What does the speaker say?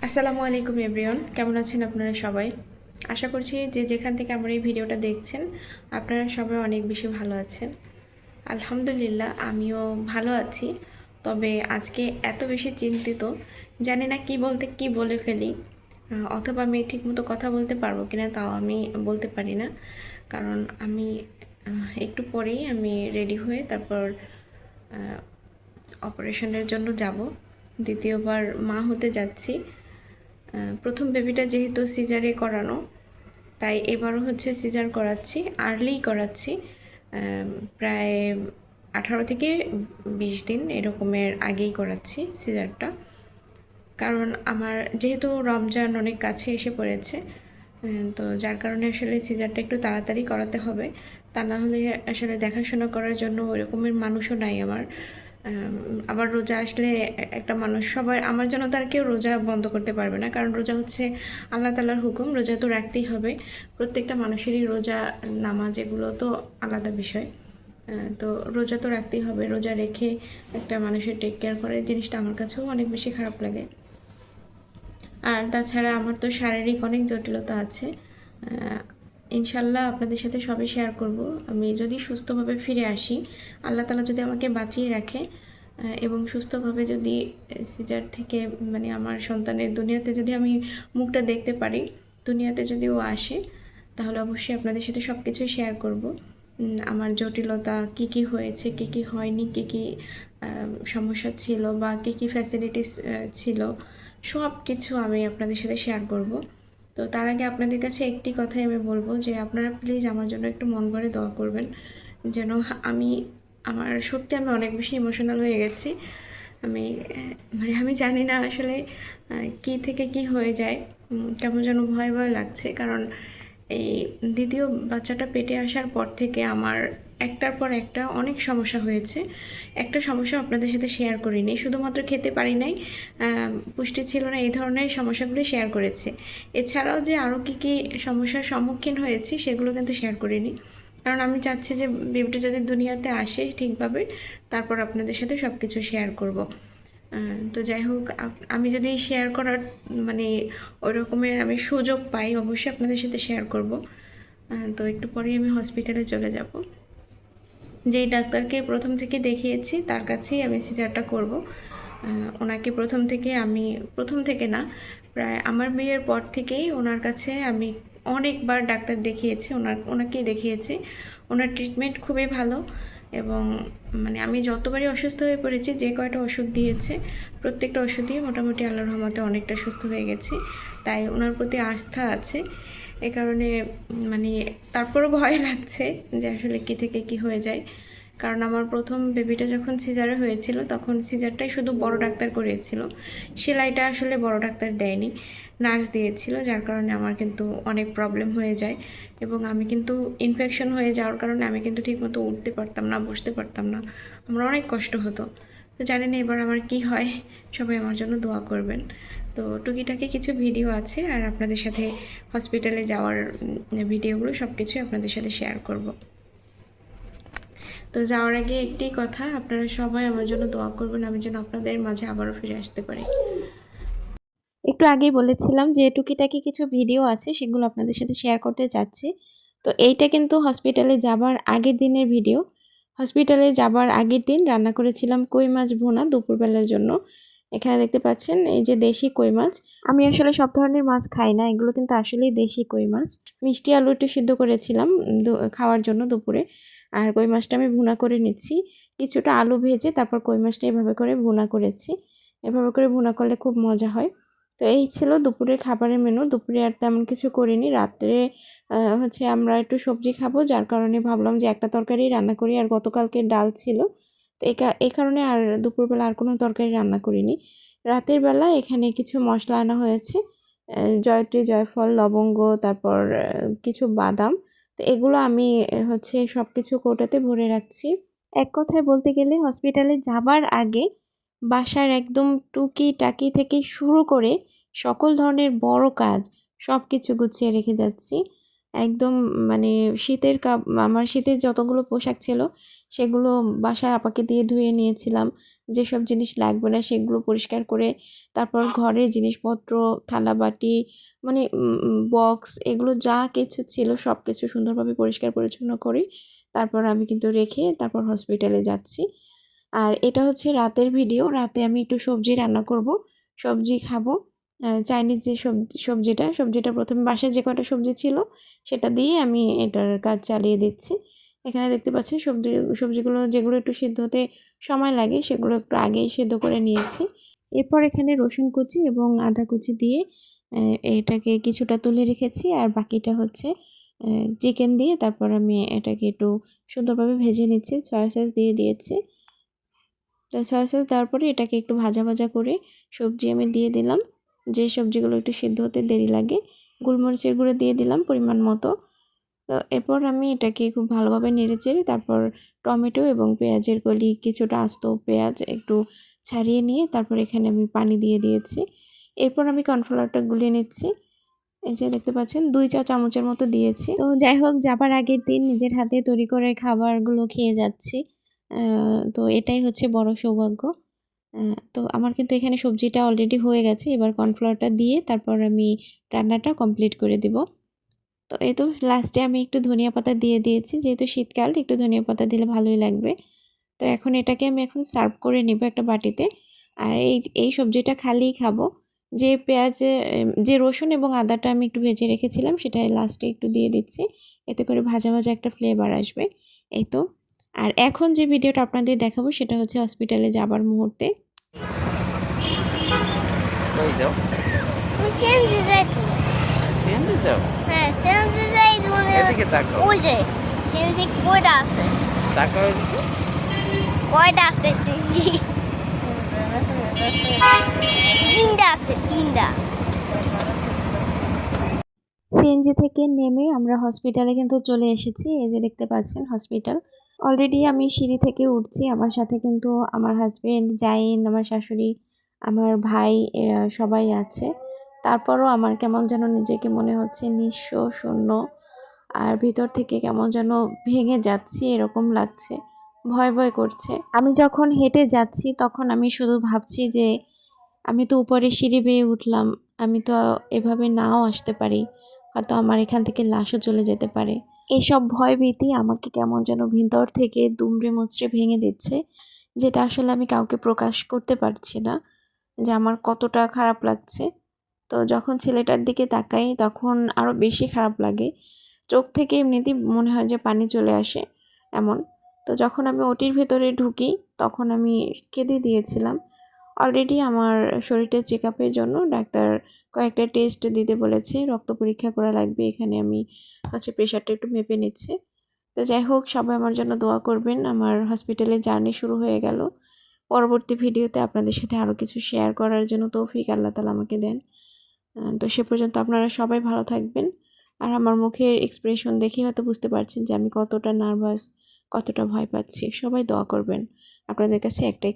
আসসালামু আলাইকুম এভরিওয়ান, কেমন আছেন আপনারা সবাই? আশা করছি যে যেখান থেকে আমার এই ভিডিওটা দেখছেন আপনারা সবাই অনেক বেশি ভালো আছেন। আলহামদুলিল্লাহ আমিও ভালো আছি। তবে আজকে এত বেশি চিন্তিত, জানি না কি বলতে কি বলে ফেলি, অথবা আমি ঠিকমতো কথা বলতে পারবো কিনা তাও আমি বলতে পারি না। কারণ আমি একটু পরেই আমি রেডি হয়ে তারপর অপারেশনের জন্য যাব। দ্বিতীয়বার মা হতে যাচ্ছি। প্রথম বেবিটা যেহেতু সিজারে করানো, তাই এবারও হচ্ছে সিজার করাচ্ছি, আর্লি করাচ্ছি। প্রায় 18 থেকে 20 দিন এরকমের আগেই করাচ্ছি সিজারটা। কারণ আমার যেহেতু রমজান অনেক কাছে এসে পড়েছে, তো যার কারণে আসলে সিজারটা একটু তাড়াতাড়ি করাতে হবে। তা না হলে আসলে দেখাশোনা করার জন্য ওই রকমের মানুষও নাই আমার। আবার রোজা আসলে একটা মানুষ সবাই আমার জন্য তার কেউ রোজা বন্ধ করতে পারবে না, কারণ রোজা হচ্ছে আল্লাহ তাআলার হুকুম, রোজা তো রাখতেই হবে। প্রত্যেকটা মানুষেরই রোজা, নামাজ এগুলো তো আলাদা বিষয়। তো রোজা তো রাখতেই হবে। রোজা রেখে একটা মানুষের টেক কেয়ার করে জিনিসটা আমার কাছেও অনেক বেশি খারাপ লাগে। আর তাছাড়া আমার তো শারীরিক অনেক জটিলতা আছে। ইনশাল্লাহ আপনাদের সাথে সবই শেয়ার করব। আমি যদি সুস্থভাবে ফিরে আসি, আল্লাহ তাআলা যদি আমাকে বাঁচিয়ে রাখে এবং সুস্থভাবে যদি সিজার থেকে মানে আমার সন্তানের দুনিয়াতে যদি আমি মুখটা দেখতে পারি, দুনিয়াতে যদি ও আসে, তাহলে অবশ্যই আপনাদের সাথে সব কিছুই শেয়ার করব। আমার জটিলতা কি কি হয়েছে, কি কি হয়নি, কি কি সমস্যা ছিল বা কি কি ফ্যাসিলিটিস ছিল, সব কিছু আমি আপনাদের সাথে শেয়ার করব। তো তার আগে আপনাদের কাছে একটি কথাই আমি বলবো যে আপনারা প্লিজ আমার জন্য একটু মন ভরে দোয়া করবেন, যেন আমি সত্যি আমি অনেক বেশি ইমোশনাল হয়ে গেছি। আমি আমি জানি না আসলে কী থেকে কি হয়ে যায়, কেমন যেন ভয় ভয় লাগছে। কারণ এই দ্বিতীয় বাচ্চাটা পেটে আসার পর থেকে আমার একটার পর একটা অনেক সমস্যা হয়েছে। একটা সমস্যা আপনাদের সাথে শেয়ার করিনি, শুধুমাত্র খেতে পারি নাই, পুষ্টি ছিল না, এই ধরনের সমস্যাগুলি শেয়ার করেছি। এছাড়াও যে আরও কী কী সমস্যার সম্মুখীন হয়েছি সেগুলো কিন্তু শেয়ার করিনি। কারণ আমি চাচ্ছি যে বেবিটা যদি দুনিয়াতে আসে ঠিকভাবে, তারপর আপনাদের সাথে সব কিছু শেয়ার করব। তো যাই হোক, আমি যদি শেয়ার করার মানে ওই রকমের আমি সুযোগ পাই, অবশ্যই আপনাদের সাথে শেয়ার করব। তো একটু পরেই আমি হসপিটালে চলে যাব। যেই ডাক্তারকে প্রথম থেকে দেখিয়েছি তার কাছেই আমি সিজারটা করব। ওনাকে প্রথম থেকে না, প্রায় আমার বিয়ের পর থেকেই ওনার কাছে আমি অনেকবার ডাক্তার দেখিয়েছি, ওনাকেই দেখিয়েছি। ওনার ট্রিটমেন্ট খুবই ভালো এবং আমি যতবারই অসুস্থ হয়ে পড়েছি, যে কয়টা ওষুধ দিয়েছে প্রত্যেকটা ওষুধই মোটামুটি আল্লাহর রহমতে অনেকটা সুস্থ হয়ে গেছি। তাই ওনার প্রতি আস্থা আছে। এ কারণে মানে তারপরও ভয় লাগছে যে আসলে কী থেকে কী হয়ে যায়। কারণ আমার প্রথম বেবিটা যখন সিজারে হয়েছিল তখন সিজারটাই শুধু বড় ডাক্তার করিয়েছিল, সেলাইটা আসলে বড় ডাক্তার দেয়নি, নার্স দিয়েছিল। যার কারণে আমার কিন্তু অনেক প্রবলেম হয়ে যায় এবং আমি কিন্তু ইনফেকশন হয়ে যাওয়ার কারণে আমি কিন্তু ঠিকমতো উঠতে পারতাম না, বসতে পারতাম না, আমার অনেক কষ্ট হতো। তো জানি না এবার আমার কি হয়, সবাই আমার জন্য দোয়া করবেন। তো টুকিটাকি কিছু ভিডিও আছে আর আপনাদের সাথে হসপিটালে যাওয়ার ভিডিওগুলো সব কিছুই আপনাদের সাথে শেয়ার করব। তো যাওয়ার আগে একটি কথা, আপনারা সবাই আমার জন্য দোয়া করবেন, আমি যেন আপনাদের মাঝে আবারও ফিরে আসতে পারি। একটু আগেই বলেছিলাম যে টুকিটাকি কিছু ভিডিও আছে, সেগুলো আপনাদের সাথে শেয়ার করতে চাচ্ছি। তো এইটা কিন্তু হসপিটালে যাবার আগের দিনের ভিডিও। হসপিটালে যাবার আগের দিন রান্না করেছিলাম কই মাছ ভুনা দুপুরবেলার জন্য। এখানে দেখতে পাচ্ছেন এই যে দেশি কই মাছ। আমি আসলে সব ধরনের মাছ খাই না, এগুলো কিন্তু আসলেই দেশি কই মাছ। মিষ্টি আলু একটু সিদ্ধ করেছিলাম খাওয়ার জন্য দুপুরে। আর কই মাছটা আমি ভুনা করে নিচ্ছি, কিছুটা আলু ভেজে তারপর কই মাছটা এভাবে করে ভুনা করেছি। এভাবে করে ভুনা করলে খুব মজা হয়। তো এই ছিল দুপুরের খাবারের মেনু। দুপুরে আর তেমন কিছু করিনি। রাত্রে হচ্ছে আমরা একটু সবজি খাবো, যার কারণে ভাবলাম যে একটা তরকারি রান্না করি, আর গতকালকে ডাল ছিল। তো এই কারণে আর দুপুরবেলা আর কোনো তরকারি রান্না করিনি। রাতের বেলা এখানে কিছু মশলা আনা হয়েছে, জয়ত্রী, জয়ফল, লবঙ্গ, তারপর কিছু বাদাম। তো এগুলো আমি হচ্ছে সব কিছু কৌটাতে ভরে রাখছি। এক কথায় বলতে গেলে হসপিটালে যাবার আগে বাসার একদম টুকিটাকি থেকে শুরু করে সকল ধরনের বড় কাজ সব কিছু গুছিয়ে রেখে যাচ্ছি। একদম মানে শীতের আমার শীতের যতগুলো পোশাক ছিল সেগুলো বাসার আপাকে দিয়ে ধুয়ে নিয়েছিলাম। যেসব জিনিস লাগবে না সেগুলো পরিষ্কার করে তারপর ঘরের জিনিসপত্র, থালাবাটি মানে বক্স এগুলো যা কিছু ছিল সব কিছু সুন্দরভাবে পরিষ্কার পরিচ্ছন্ন করি। তারপর আমি কিন্তু রেখে তারপর হসপিটালে যাচ্ছি। আর এটা হচ্ছে রাতের ভিডিও। রাতে আমি একটু সবজি রান্না করব, সবজি খাবো। চাইনিজ যে সবজিটা প্রথমে বাসায় যে কয়টা সবজি ছিল সেটা দিয়ে আমি এটার কাজ চালিয়ে দিচ্ছি। এখানে দেখতে পাচ্ছেন সবজিগুলো যেগুলো একটু সিদ্ধ হতে সময় লাগে সেগুলো একটু আগেই সিদ্ধ করে নিয়েছি। এরপর এখানে রসুন কুচি এবং আদা কুচি দিয়ে এটাকে কিছুটা তুলে রেখেছি, আর বাকিটা হচ্ছে চিকেন দিয়ে তারপর আমি এটাকে একটু সুন্দরভাবে ভেজে নিচ্ছি। সয়া সস দিয়ে দিয়েছি। তো সয়া সস দেওয়ার পরে এটাকে একটু ভাজা ভাজা করে সবজি আমি দিয়ে দিলাম। যে সবজিগুলো একটু সিদ্ধ হতে দেরি লাগে, গোলমরিচের গুঁড়ো দিয়ে দিলাম পরিমাণ মতো। তো এরপর আমি এটাকে খুব ভালোভাবে নেড়েচেড়ে তারপর টমেটো এবং পেঁয়াজের কলি, কিছুটা আস্ত পেঁয়াজ একটু ছাড়িয়ে নিয়ে তারপর এখানে আমি পানি দিয়ে দিয়েছি। এরপর আমি কর্নফ্লাওয়ারটা গুলিয়ে নিচ্ছি। এই যে দেখতে পাচ্ছেন 2 চা চামচের মতো দিয়েছি। তো যাই হোক, যাবার আগের দিন নিজের হাতে তৈরি করে খাবারগুলো খেয়ে যাচ্ছি। তো এটাই হচ্ছে বড় সৌভাগ্য। তো আমার কিন্তু এখানে সবজিটা অলরেডি হয়ে গেছে। এবার কর্নফ্লাওয়ারটা দিয়ে তারপর আমি রান্নাটা কমপ্লিট করে দিব। তো এই তো লাস্টে আমি একটু ধনিয়া পাতা দিয়ে দিয়েছি, যেহেতু শীতকাল একটু ধনিয়া পাতা দিলে ভালোই লাগবে। তো এখন এটাকে আমি এখন সার্ভ করে নেব একটা বাটিতে। আর এই সবজিটা খালিই খাবো। যে রসুন এবং আদাটা আমি একটু ভেজে রেখেছিলাম সেটা লাস্টে একটু দিয়ে দিচ্ছি, এতে করে ভাজা ভাজা একটা ফ্লেভার আসবে। এই তো। আর এখন যে ভিডিওটা আপনাদের দেখাবো সেটা হচ্ছে হসপিটালে যাবার মুহূর্তে। কই যাও? আমি সিএনজি যাই তো। সিএনজি যাও? হ্যাঁ, সিএনজি যাই মানে এদিকে তাকাও। ওই যে সিএনজি কয়টা আছে? তাকাও এদিকে। কয়টা আছে সিএনজি? তিনটা আছে, তিনটা। সিএনজি থেকে নেমে আমরা হসপিটালে কিন্তু চলে এসেছি। এই যে দেখতে পাচ্ছেন হসপিটাল। অলরেডি আমি সিঁড়ি থেকে উঠছি। আমার সাথে কিন্তু আমার হাজবেন্ড, জাইন, আমার শাশুড়ি, আমার ভাই এরা সবাই আছে। তারপরও আমার কেমন যেন নিজেকে মনে হচ্ছে নিঃস্ব, শূন্য। আর ভিতর থেকে কেমন যেন ভেঙে যাচ্ছি এরকম লাগছে। ভয় ভয় করছে। আমি যখন হেঁটে যাচ্ছি তখন আমি শুধু ভাবছি যে আমি তো উপরে সিঁড়ি বেয়ে উঠলাম। আমি তো এভাবে নাও আসতে পারি। হয়তো আমার এখান থেকে লাশও চলে যেতে পারে। এসব ভয়ভীতি আমাকে কেমন যেন ভিতর থেকে দুমড়ে মুচড়ে ভেঙে দিচ্ছে, যেটা আসলে আমি কাউকে প্রকাশ করতে পারছি না যে আমার কতটা খারাপ লাগছে। তো যখন ছেলেটার দিকে তাকাই তখন আরও বেশি খারাপ লাগে। চোখ থেকে এমনিতেই মনে হয় যে পানি চলে আসে এমন। তো যখন আমি ওটির ভেতরে ঢুকি তখন আমি কেঁদে দিয়েছিলাম। অলরেডি আমার শরীরটা চেক আপের জন্য ডাক্তার কয়েকটা টেস্ট দিতে বলেছে, রক্ত পরীক্ষা করা লাগবে। এখানে আমি হচ্ছে প্রেশারটা একটু মেপে নিচ্ছে। তো যাই হোক, সবাই আমার জন্য দোয়া করবেন। আমার হসপিটালে জার্নি শুরু হয়ে গেল। পরবর্তী ভিডিওতে আপনাদের সাথে আরও কিছু শেয়ার করার জন্য তৌফিক আল্লাহ তাআলা আমাকে দেন। তো সে পর্যন্ত আপনারা সবাই ভালো থাকবেন। আর আমার মুখের এক্সপ্রেশন দেখে হয়তো বুঝতে পারছেন যে আমি কতটা নার্ভাস, কতটা ভয় পাচ্ছি। সবাই দোয়া করবেন। আপনাদের কাছে একটাই